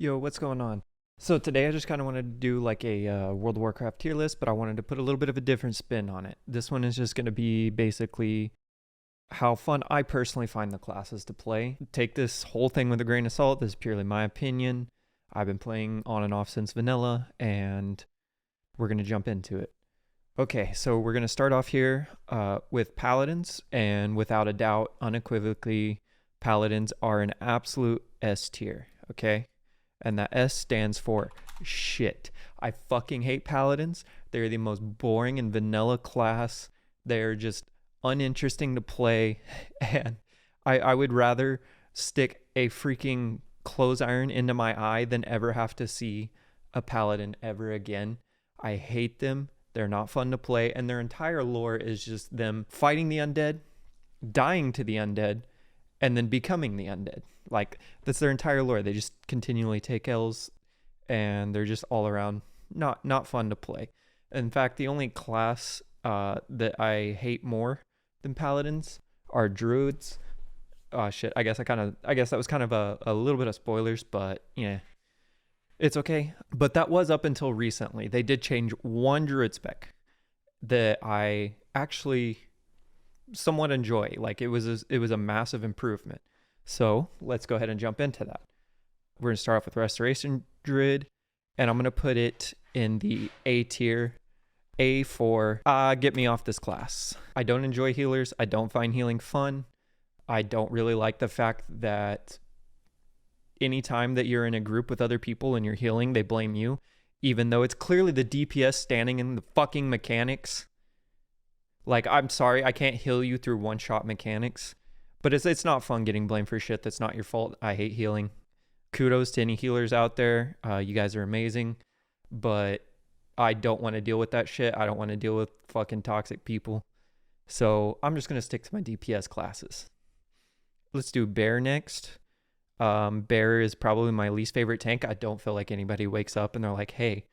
Yo, what's going on? So today I just kind of wanted to do like a World of Warcraft tier list, but I wanted to put a little bit of a different spin on it. This one is just going to be basically how fun I personally find the classes to play. Take this whole thing with a grain of salt. This is purely my opinion. I've been playing on and off since vanilla, and we're going to jump into it. Okay, so we're going to start off here with Paladins, and without a doubt, unequivocally, Paladins are an absolute S tier, okay? And that S stands for shit. I fucking hate Paladins. They're the most boring and vanilla class. They're just uninteresting to play. And I would rather stick a freaking clothes iron into my eye than ever have to see a Paladin ever again. I hate them. They're not fun to play. And their entire lore is just them fighting the undead, dying to the undead, and then becoming the undead. Like, that's their entire lore. They just continually take L's, and they're just all around not fun to play. In fact, the only class that I hate more than Paladins are Druids. Oh shit, I guess that was kind of a little bit of spoilers, but yeah, it's okay. But that was up until recently. They did change one Druid spec that I actually somewhat enjoy. Like, it was a massive improvement. So let's go ahead and jump into that. We're going to start off with Restoration Druid, and I'm going to put it in the A tier. A for, get me off this class. I don't enjoy healers. I don't find healing fun. I don't really like the fact that anytime that you're in a group with other people and you're healing, they blame you, even though it's clearly the DPS standing in the fucking mechanics. Like, I'm sorry, I can't heal you through one-shot mechanics. But it's not fun getting blamed for shit that's not your fault. I hate healing. Kudos to any healers out there. You guys are amazing. But I don't want to deal with that shit. I don't want to deal with fucking toxic people. So I'm just going to stick to my DPS classes. Let's do Bear next. Bear is probably my least favorite tank. I don't feel like anybody wakes up and they're like, hey,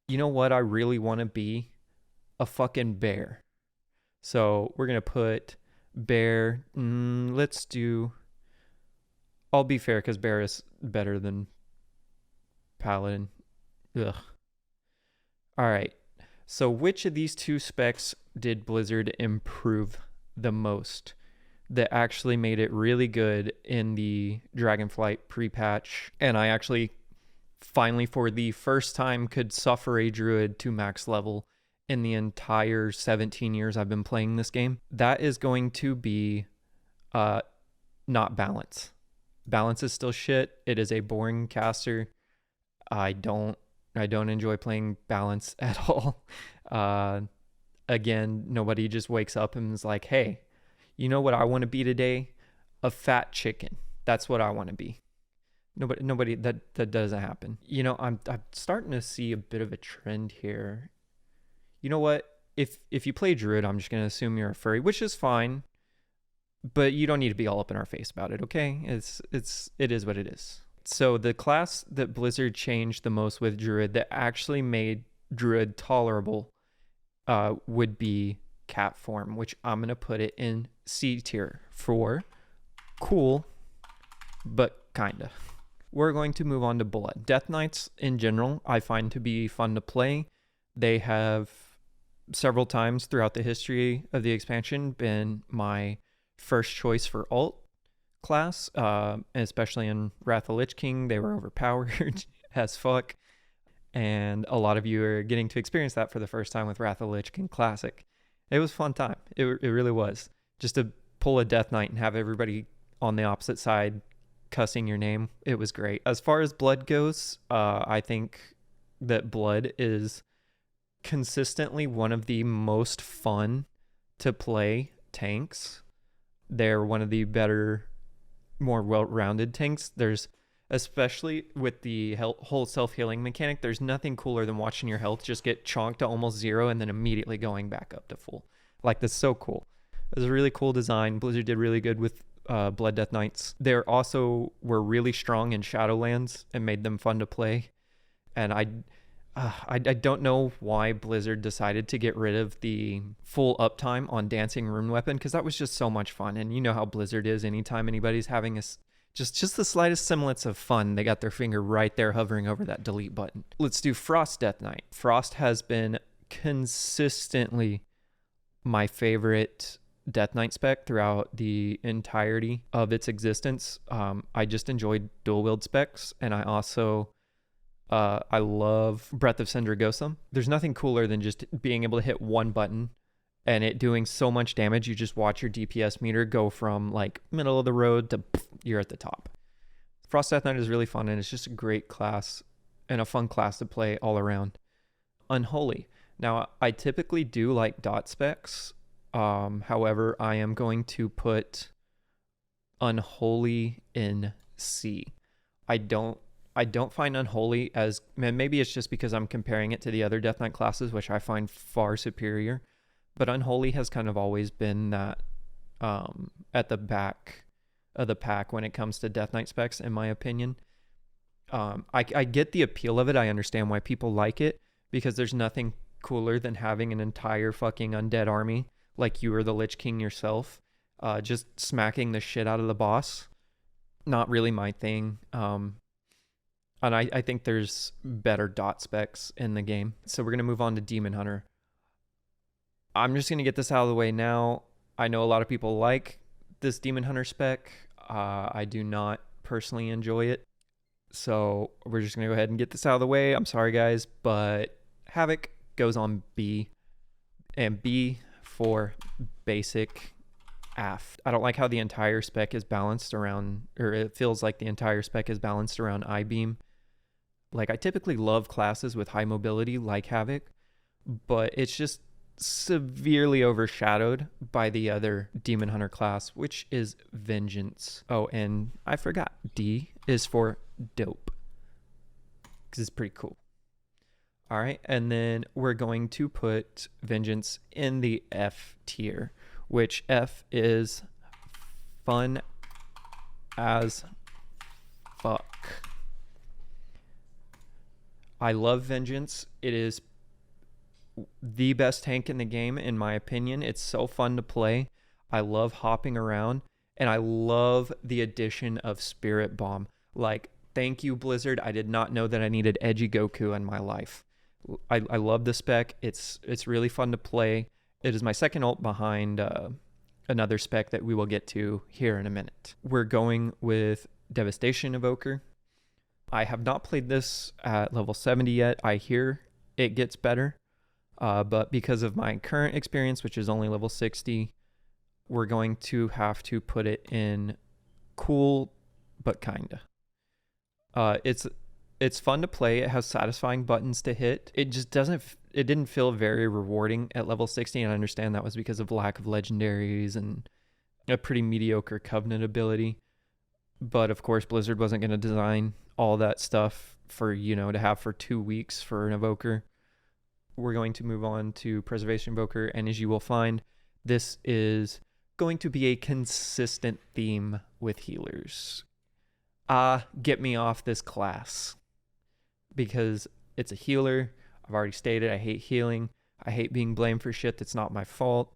you know what? I really want to be a fucking bear. So we're going to put Bear. I'll be fair because Bear is better than Paladin. Ugh. All right. So which of these two specs did Blizzard improve the most that actually made it really good in the Dragonflight pre-patch? And I actually finally, for the first time, could suffer a Druid to max level in the entire 17 years I've been playing this game. That is going to be not balance. Balance is still shit. It is a boring caster. I don't enjoy playing balance at all. Again, nobody just wakes up and is like, hey, you know what I want to be today? A fat chicken. That's what I want to be. Nobody that doesn't happen. You know, I'm starting to see a bit of a trend here. You know what? If you play Druid, I'm just going to assume you're a furry, which is fine, but you don't need to be all up in our face about it, okay? It is what it is. So the class that Blizzard changed the most with Druid that actually made Druid tolerable would be Cat Form, which I'm going to put it in C tier for cool, but kinda. We're going to move on to Blood. Death Knights in general, I find to be fun to play. They have several times throughout the history of the expansion been my first choice for alt class, especially in Wrath of the Lich King. They were overpowered as fuck, and a lot of you are getting to experience that for the first time with Wrath of the Lich King Classic. It was a fun time. It really was. Just to pull a Death Knight and have everybody on the opposite side cussing your name, it was great. As far as Blood goes, I think that Blood is consistently one of the most fun to play tanks. They're one of the better, more well-rounded tanks. There's, especially with the whole self-healing mechanic, there's nothing cooler than watching your health just get chonked to almost zero and then immediately going back up to full. Like, that's so cool. It was a really cool design. Blizzard did really good with Blood Death Knights. They also were really strong in Shadowlands and made them fun to play. And I don't know why Blizzard decided to get rid of the full uptime on Dancing Rune Weapon, because that was just so much fun. And you know how Blizzard is. Anytime anybody's having a Just the slightest semblance of fun. They got their finger right there hovering over that delete button. Let's do Frost Death Knight. Frost has been consistently my favorite Death Knight spec throughout the entirety of its existence. I just enjoyed dual wield specs, and I also I love Breath of Sindragosum. There's nothing cooler than just being able to hit one button and it doing so much damage. You just watch your DPS meter go from like middle of the road to you're at the top. Frost Death Knight is really fun, and it's just a great class and a fun class to play all around. Unholy. Now, I typically do like dot specs. However, I am going to put Unholy in C. I don't find Unholy as, maybe it's just because I'm comparing it to the other Death Knight classes, which I find far superior. But Unholy has kind of always been that at the back of the pack when it comes to Death Knight specs, in my opinion. I get the appeal of it. I understand why people like it, because there's nothing cooler than having an entire fucking undead army, like you or the Lich King yourself, just smacking the shit out of the boss. Not really my thing. And I think there's better dot specs in the game. So we're going to move on to Demon Hunter. I'm just going to get this out of the way now. I know a lot of people like this Demon Hunter spec. I do not personally enjoy it. So we're just going to go ahead and get this out of the way. I'm sorry, guys, but Havoc goes on B. And B for basic AF. I don't like how the entire spec is balanced around, or it feels like the entire spec is balanced around I-beam. Like, I typically love classes with high mobility like Havoc, but it's just severely overshadowed by the other Demon Hunter class, which is Vengeance. Oh, and I forgot, D is for dope, because it's pretty cool. All right, and then we're going to put Vengeance in the F tier, which F is fun as fuck. I love Vengeance. It is the best tank in the game, in my opinion. It's so fun to play. I love hopping around, and I love the addition of Spirit Bomb. Like, thank you, Blizzard. I did not know that I needed edgy Goku in my life. I love the spec. It's really fun to play. It is my second ult behind another spec that we will get to here in a minute. We're going with Devastation Evoker. I have not played this at level 70 yet. I hear it gets better. But because of my current experience, which is only level 60, we're going to have to put it in cool, but kinda. It's fun to play. It has satisfying buttons to hit. It just it didn't feel very rewarding at level 60, and I understand that was because of lack of legendaries and a pretty mediocre Covenant ability. But of course, Blizzard wasn't going to design all that stuff for, to have for 2 weeks for an Evoker. We're going to move on to Preservation Evoker, and as you will find, this is going to be a consistent theme with healers. Get me off this class, because it's a healer. I've already stated I hate healing. I hate being blamed for shit that's not my fault.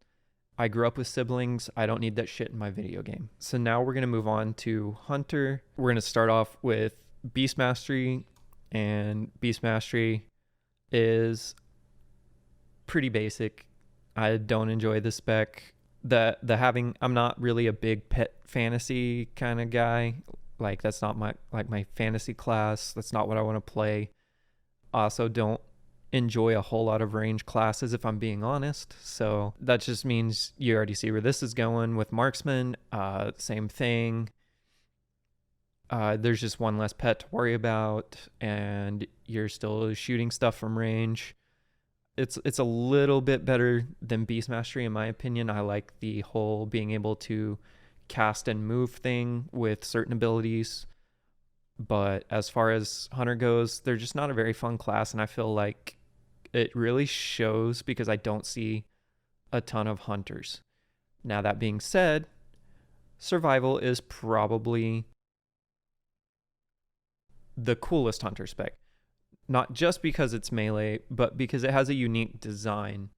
I grew up with siblings. I don't need that shit in my video game. So now we're going to move on to Hunter. We're going to start off with Beast Mastery, and Beast Mastery is pretty basic. I don't enjoy the spec. I'm not really a big pet fantasy kind of guy. Like, that's not my fantasy class. That's not what I want to play. Also don't enjoy a whole lot of range classes, if I'm being honest. So that just means you already see where this is going with Marksman. Same thing. There's just one less pet to worry about, and you're still shooting stuff from range. It's a little bit better than Beast Mastery, in my opinion. I like the whole being able to cast and move thing with certain abilities. But as far as Hunter goes, they're just not a very fun class, and I feel like it really shows because I don't see a ton of Hunters. Now, that being said, Survival is probably the coolest Hunter spec. Not just because it's melee, but because it has a unique design,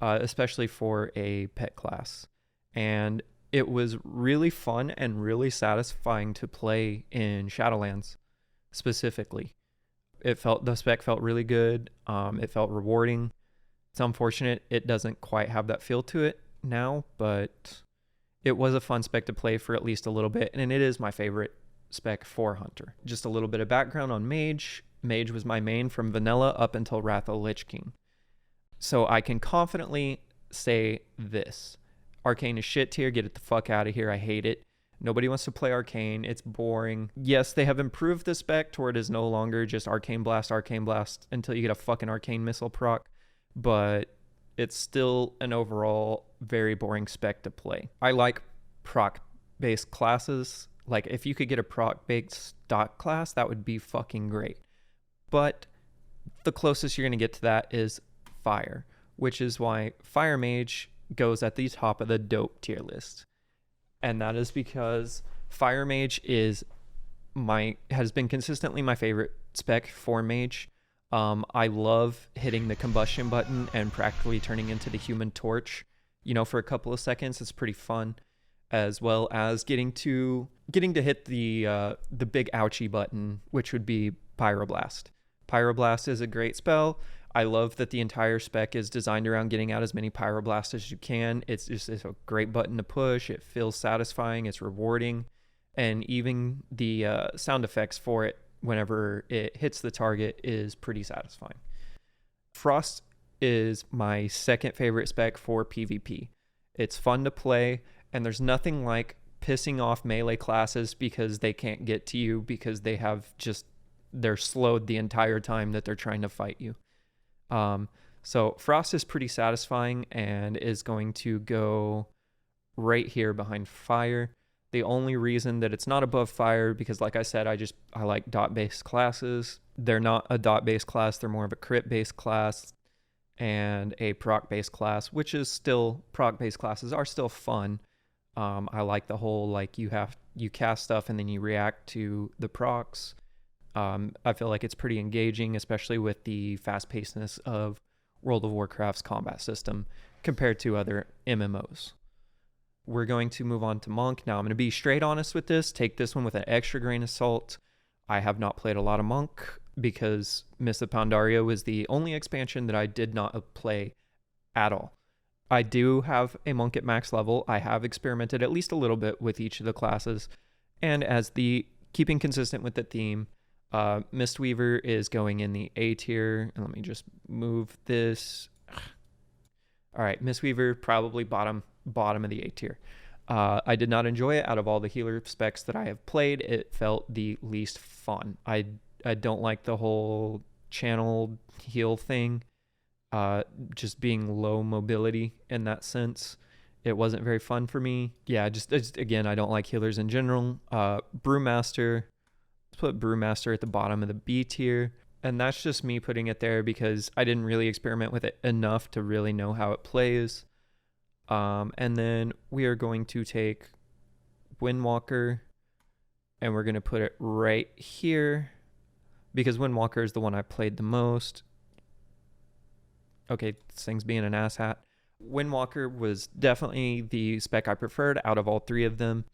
especially for a pet class. And it was really fun and really satisfying to play in Shadowlands specifically. The spec felt really good. It felt rewarding. It's unfortunate it doesn't quite have that feel to it now, but it was a fun spec to play for at least a little bit, and it is my favorite spec for Hunter. Just a little bit of background on Mage. Mage was my main from vanilla up until Wrath of Lich King. So I can confidently say this. Arcane is shit tier. Get it the fuck out of here. I hate it. Nobody wants to play Arcane. It's boring. Yes, they have improved the spec to where it is no longer just Arcane Blast until you get a fucking Arcane Missile proc, but it's still an overall very boring spec to play. I like proc-based classes. Like, if you could get a proc-based dot class, that would be fucking great. But the closest you're going to get to that is Fire, which is why Fire Mage goes at the top of the dope tier list. And that is because Fire Mage has been consistently my favorite spec for Mage. I love hitting the combustion button and practically turning into the Human Torch, for a couple of seconds. It's pretty fun, as well as getting to hit the big ouchie button, which would be Pyroblast. Pyroblast is a great spell. I love that the entire spec is designed around getting out as many Pyroblasts as you can. It's a great button to push. It feels satisfying. It's rewarding. And even the sound effects for it whenever it hits the target is pretty satisfying. Frost is my second favorite spec for PvP. It's fun to play, and there's nothing like pissing off melee classes because they can't get to you because they're slowed the entire time that they're trying to fight you. So Frost is pretty satisfying and is going to go right here behind Fire. The only reason that it's not above Fire, because like I said, I like dot-based classes. They're not a dot-based class. They're more of a crit-based class and a proc-based class, which is still, proc-based classes are still fun. I like the whole, you cast stuff and then you react to the procs. I feel like it's pretty engaging, especially with the fast-pacedness of World of Warcraft's combat system compared to other MMOs. We're going to move on to Monk. Now, I'm going to be straight honest with this. Take this one with an extra grain of salt. I have not played a lot of Monk because Mists of Pandaria was the only expansion that I did not play at all. I do have a Monk at max level. I have experimented at least a little bit with each of the classes. And keeping consistent with the theme, Mistweaver is going in the A tier. And let me just move this. All right, Mistweaver probably bottom of the A tier. I did not enjoy it. Out of all the healer specs that I have played, it felt the least fun. I don't like the whole channeled heal thing. Just being low mobility in that sense. It wasn't very fun for me. Yeah, just again, I don't like healers in general. Brewmaster. Let's put Brewmaster at the bottom of the B tier. And that's just me putting it there because I didn't really experiment with it enough to really know how it plays. And then we are going to take Windwalker and we're going to put it right here because Windwalker is the one I played the most. Okay, this thing's being an asshat. Windwalker was definitely the spec I preferred out of all three of them.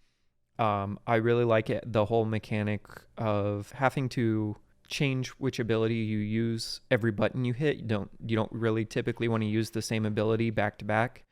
I really like it, the whole mechanic of having to change which ability you use every button you hit. You don't really typically want to use the same ability back to back.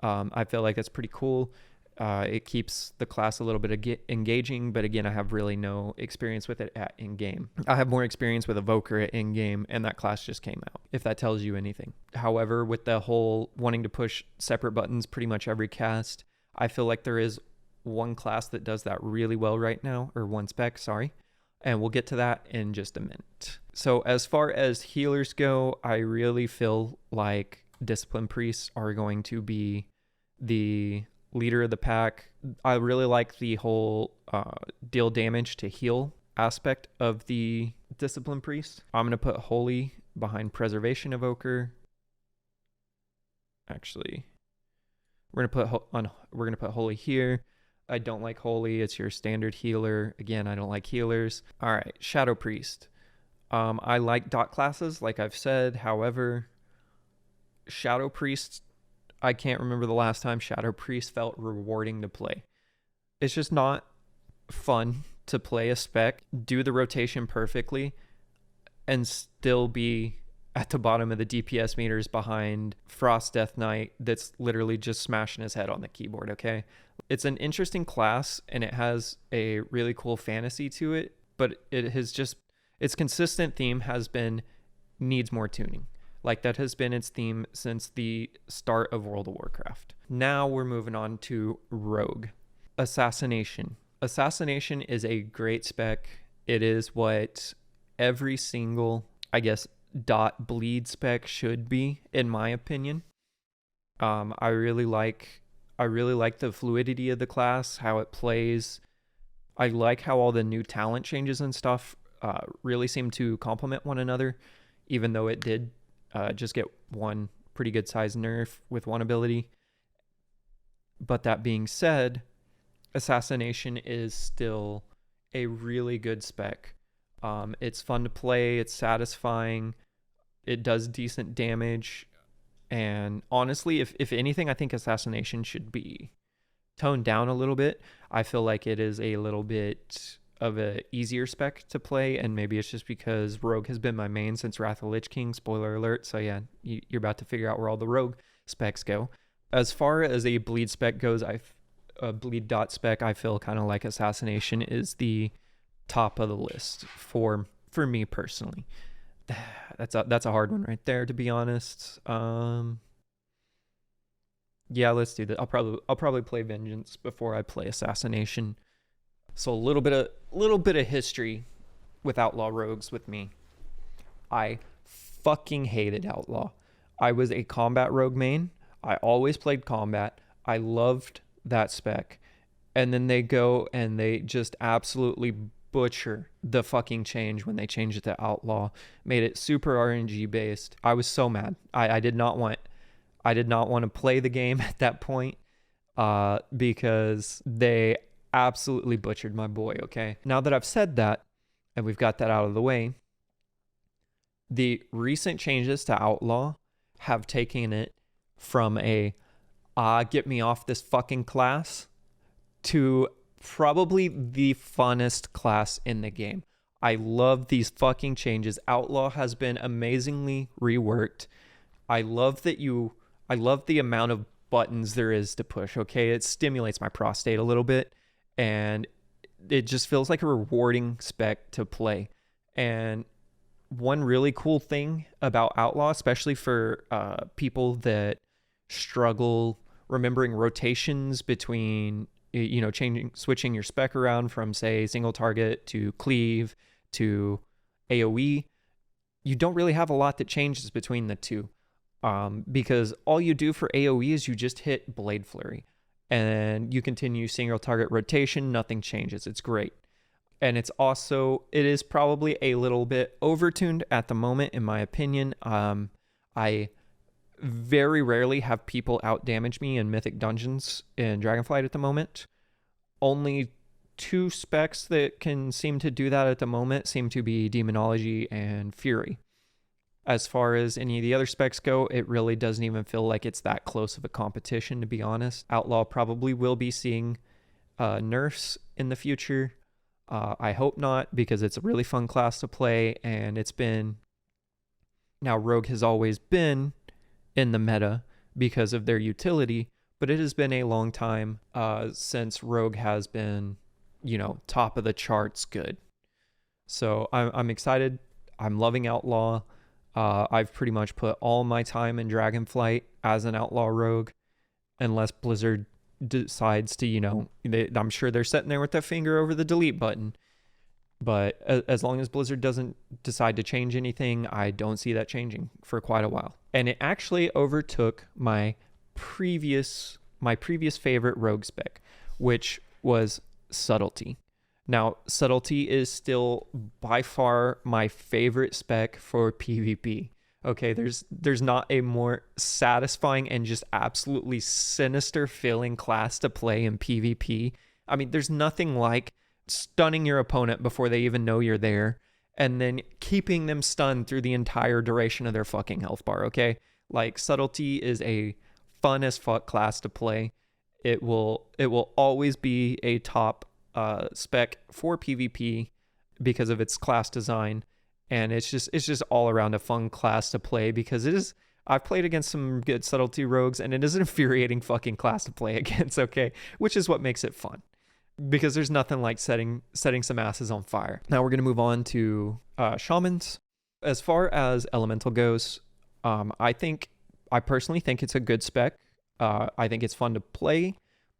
I feel like that's pretty cool. It keeps the class a little bit engaging, but again, I have really no experience with it at in-game. I have more experience with Evoker at in-game, and that class just came out, if that tells you anything. However, with the whole wanting to push separate buttons pretty much every cast, I feel like there is one class that does that really well right now, or one spec, sorry. And we'll get to that in just a minute. So as far as healers go, I really feel like Discipline Priests are going to be the leader of the pack. I really like the whole deal damage to heal aspect of the Discipline Priest. I'm going to put Holy behind Preservation Evoker. Actually, we're going to put Holy here. I don't like Holy. It's your standard healer. Again, I don't like healers. All right, Shadow Priest. I like dot classes, like I've said. However, Shadow Priest I can't remember the last time Shadow Priest felt rewarding to play. It's just not fun to play a spec, do the rotation perfectly, and still be at the bottom of the DPS meters behind Frost Death Knight that's literally just smashing his head on the keyboard, okay? It's an interesting class, and it has a really cool fantasy to it, but it has just, its consistent theme has been needs more tuning. Like, that has been its theme since the start of World of Warcraft. Now we're moving on to Rogue. Assassination. Assassination is a great spec. It is what every single, I guess, dot bleed spec should be, in my opinion. I really like the fluidity of the class, how it plays. I like how all the new talent changes and stuff really seem to complement one another, even though it did just get one pretty good size nerf with one ability. But that being said, Assassination is still a really good spec. It's fun to play, it's satisfying, it does decent damage, and honestly, if anything, I think Assassination should be toned down a little bit. I feel like it is a little bit of a easier spec to play, and maybe it's just because Rogue has been my main since Wrath of the Lich King, spoiler alert, so yeah, you're about to figure out where all the Rogue specs go. As far as a bleed spec goes, a bleed dot spec, I feel kind of like Assassination is the top of the list for me personally. That's a hard one right there, to be honest. Yeah, let's do that. I'll probably play Vengeance before I play Assassination. So a little bit of history with Outlaw Rogues with me. I fucking hated Outlaw. I was a combat rogue main. I always played combat. I loved that spec. And then they go and they just absolutely butcher the fucking change when they changed it to Outlaw. Made it super RNG based. I was so mad. I did not want to play the game at that point because they absolutely butchered my boy, okay? Now that I've said that, and we've got that out of the way, the recent changes to Outlaw have taken it from a get me off this fucking class to probably the funnest class in the game. I love these fucking changes. Outlaw has been amazingly reworked. I love the amount of buttons there is to push, okay? It stimulates my prostate a little bit, and it just feels like a rewarding spec to play. And one really cool thing about Outlaw, especially for people that struggle remembering rotations between, switching your spec around from, say, single target to cleave to AoE, you don't really have a lot that changes between the two. Because all you do for AoE is you just hit Blade Flurry and you continue single target rotation, nothing changes. It's great. And it is probably a little bit overtuned at the moment, in my opinion. I very rarely have people out damage me in Mythic Dungeons in Dragonflight at the moment. Only two specs that can seem to do that at the moment seem to be Demonology and Fury. As far as any of the other specs go, it really doesn't even feel like it's that close of a competition, to be honest. Outlaw probably will be seeing nerfs in the future. I hope not, because it's a really fun class to play, and now Rogue has always been in the meta because of their utility, but it has been a long time since Rogue has been, top of the charts good. So I'm excited. I'm loving Outlaw. I've pretty much put all my time in Dragonflight as an Outlaw Rogue, unless Blizzard decides to, I'm sure they're sitting there with their finger over the delete button. But as long as Blizzard doesn't decide to change anything, I don't see that changing for quite a while. And it actually overtook my previous favorite rogue spec, which was Subtlety. Now, Subtlety is still by far my favorite spec for PvP. Okay, there's not a more satisfying and just absolutely sinister feeling class to play in PvP. I mean, there's nothing like stunning your opponent before they even know you're there, and then keeping them stunned through the entire duration of their fucking health bar, okay? Like, Subtlety is a fun as fuck class to play. It will always be a top spec for PvP because of its class design, and it's just all around a fun class to play because it is. I've played against some good subtlety rogues, and it is an infuriating fucking class to play against. Okay, which is what makes it fun, because there's nothing like setting some asses on fire. Now we're gonna move on to shamans. As far as elemental goes, I personally think it's a good spec. I think it's fun to play,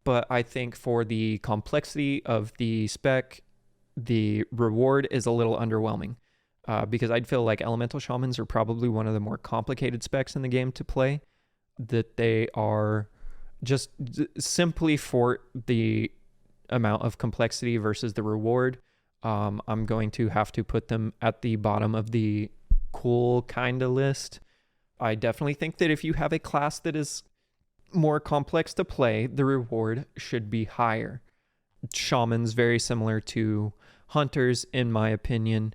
but I think for the complexity of the spec, the reward is a little underwhelming. Because I'd feel like elemental shamans are probably one of the more complicated specs in the game to play. That they are just simply for the amount of complexity versus the reward. I'm going to have to put them at the bottom of the cool kind of list. I definitely think that if you have a class that is more complex to play, the reward should be higher. Shamans, very similar to hunters, in my opinion.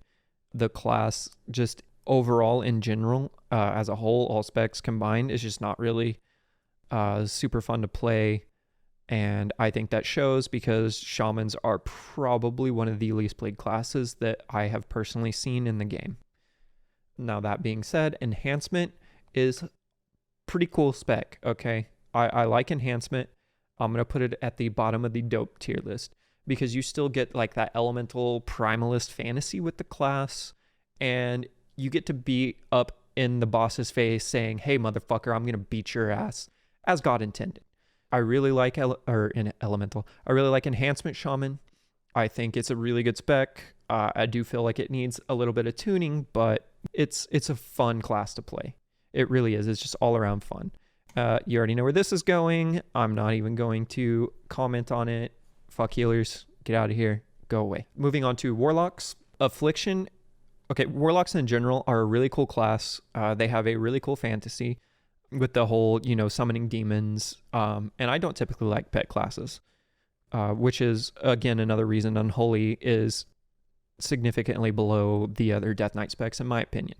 The class, just overall in general, as a whole, all specs combined, is just not really super fun to play. And I think that shows because shamans are probably one of the least played classes that I have personally seen in the game. Now, that being said, enhancement is pretty cool spec, okay? I like enhancement. I'm going to put it at the bottom of the dope tier list because you still get like that elemental primalist fantasy with the class, and you get to be up in the boss's face saying, hey, motherfucker, I'm going to beat your ass as God intended. I really like elemental. I really like enhancement shaman. I think it's a really good spec. I do feel like it needs a little bit of tuning, but it's a fun class to play. It really is. It's just all around fun. You already know where this is going. I'm not even going to comment on it. Fuck healers. Get out of here. Go away. Moving on to warlocks. Affliction. Okay, warlocks in general are a really cool class. They have a really cool fantasy with the whole, summoning demons. And I don't typically like pet classes, which is, again, another reason Unholy is significantly below the other Death Knight specs, in my opinion.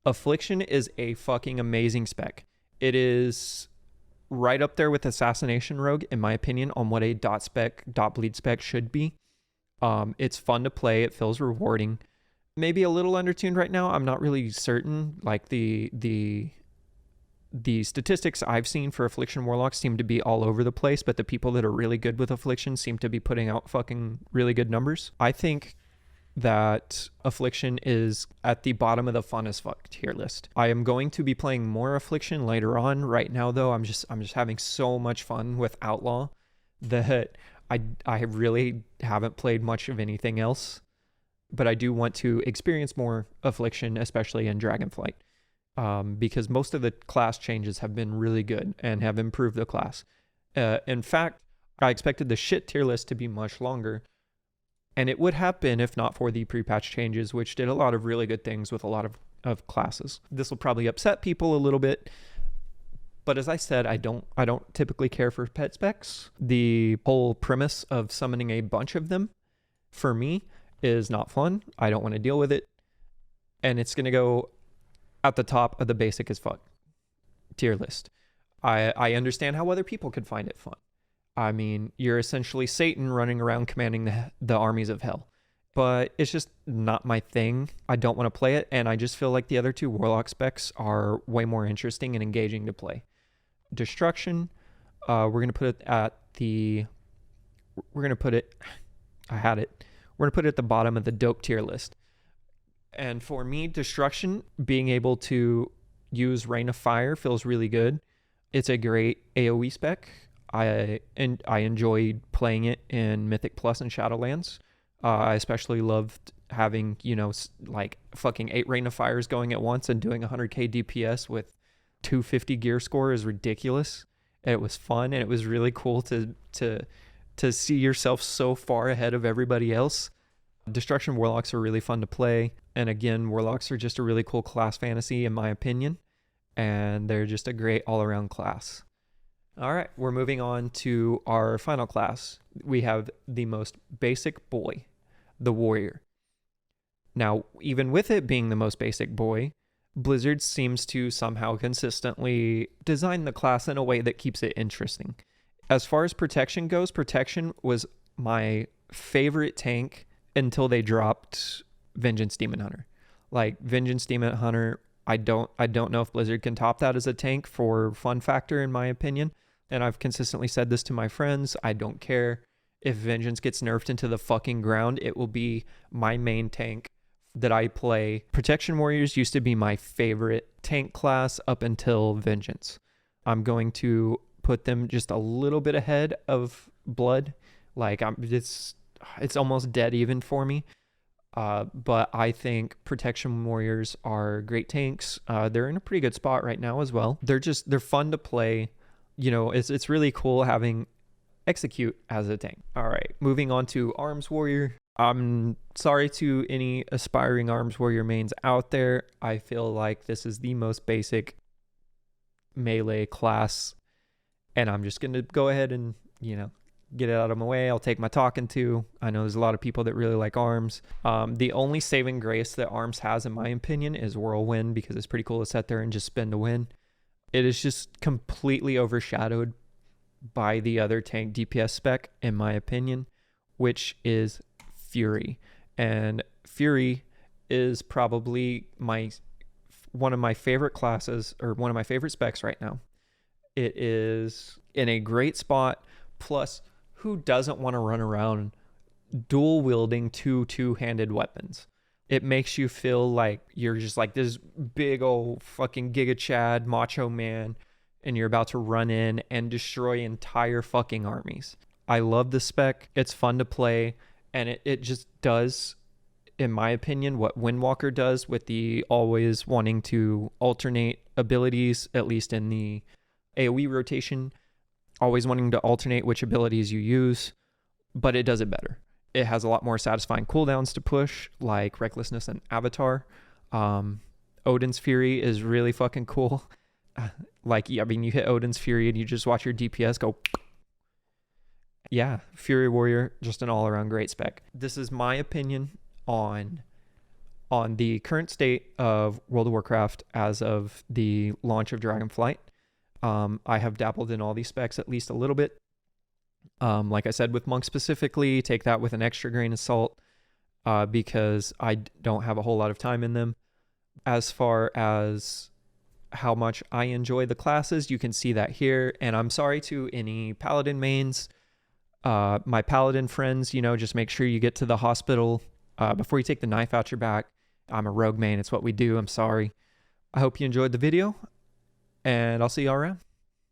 Affliction is a fucking amazing spec. It is right up there with Assassination Rogue, in my opinion, on what a dot bleed spec should be. It's fun to play. It feels rewarding. Maybe a little undertuned right now. I'm not really certain. Like the statistics I've seen for Affliction Warlocks seem to be all over the place, but the people that are really good with Affliction seem to be putting out fucking really good numbers. I think that Affliction is at the bottom of the fun as fuck tier list. I am going to be playing more Affliction later on. Right now, though, I'm just having so much fun with Outlaw that I really haven't played much of anything else. But I do want to experience more Affliction, especially in Dragonflight, because most of the class changes have been really good and have improved the class. In fact, I expected the shit tier list to be much longer, and it would have been if not for the pre-patch changes, which did a lot of really good things with a lot of classes. This will probably upset people a little bit, but as I said, I don't typically care for pet specs. The whole premise of summoning a bunch of them, for me, is not fun. I don't want to deal with it, and it's going to go at the top of the basic as fuck tier list. I understand how other people could find it fun. I mean, you're essentially Satan running around commanding the armies of hell. But it's just not my thing. I don't want to play it, and I just feel like the other two Warlock specs are way more interesting and engaging to play. Destruction, we're going to put it at the... We're going to put it... I had it. We're going to put it at the bottom of the dope tier list. And for me, Destruction, being able to use Rain of Fire feels really good. It's a great AoE spec. I enjoyed playing it in Mythic Plus and Shadowlands. I especially loved having, like fucking 8 Rain of Fires going at once and doing 100k DPS with 250 gear score is ridiculous. It was fun, and it was really cool to see yourself so far ahead of everybody else. Destruction Warlocks are really fun to play. And again, Warlocks are just a really cool class fantasy, in my opinion. And they're just a great all-around class. All right, we're moving on to our final class. We have the most basic boy, the warrior. Now, even with it being the most basic boy, Blizzard seems to somehow consistently design the class in a way that keeps it interesting. As far as protection goes, protection was my favorite tank until they dropped Vengeance Demon Hunter. Like Vengeance Demon Hunter, I don't know if Blizzard can top that as a tank for fun factor, in my opinion. And I've consistently said this to my friends. I don't care if Vengeance gets nerfed into the fucking ground. It will be my main tank that I play. Protection Warriors used to be my favorite tank class up until Vengeance. I'm going to put them just a little bit ahead of Blood. Like it's almost dead even for me. But I think Protection Warriors are great tanks. They're in a pretty good spot right now as well. They're fun to play. You know, it's really cool having Execute as a tank. All right, moving on to Arms Warrior. I'm sorry to any aspiring Arms Warrior mains out there. I feel like this is the most basic melee class, and I'm just going to go ahead and, you know, get it out of my way. I'll take my talking to. I know there's a lot of people that really like Arms. The only saving grace that Arms has, in my opinion, is Whirlwind, because it's pretty cool to sit there and just spin to win. It is just completely overshadowed by the other tank DPS spec, in my opinion, which is Fury. And Fury is probably one of my favorite classes, or one of my favorite specs right now. It is in a great spot. Plus, who doesn't want to run around dual wielding two-handed weapons? It makes you feel like you're just like this big old fucking Giga Chad macho man, and you're about to run in and destroy entire fucking armies. I love the spec. It's fun to play, and it just does, in my opinion, what Windwalker does with the always wanting to alternate abilities, at least in the AoE rotation, always wanting to alternate which abilities you use, but it does it better. It has a lot more satisfying cooldowns to push, like Recklessness and Avatar. Odin's Fury is really fucking cool. Like, I mean, you hit Odin's Fury and you just watch your DPS go. Yeah, Fury Warrior, just an all-around great spec. This is my opinion on the current state of World of Warcraft as of the launch of Dragonflight. I have dabbled in all these specs at least a little bit. Like I said, with Monk specifically, take that with an extra grain of salt, because I don't have a whole lot of time in them. As far as how much I enjoy the classes, you can see that here. And I'm sorry to any Paladin mains. My Paladin friends, you know, just make sure you get to the hospital before you take the knife out your back. I'm a rogue main. It's what we do. I'm sorry. I hope you enjoyed the video, and I'll see you all around.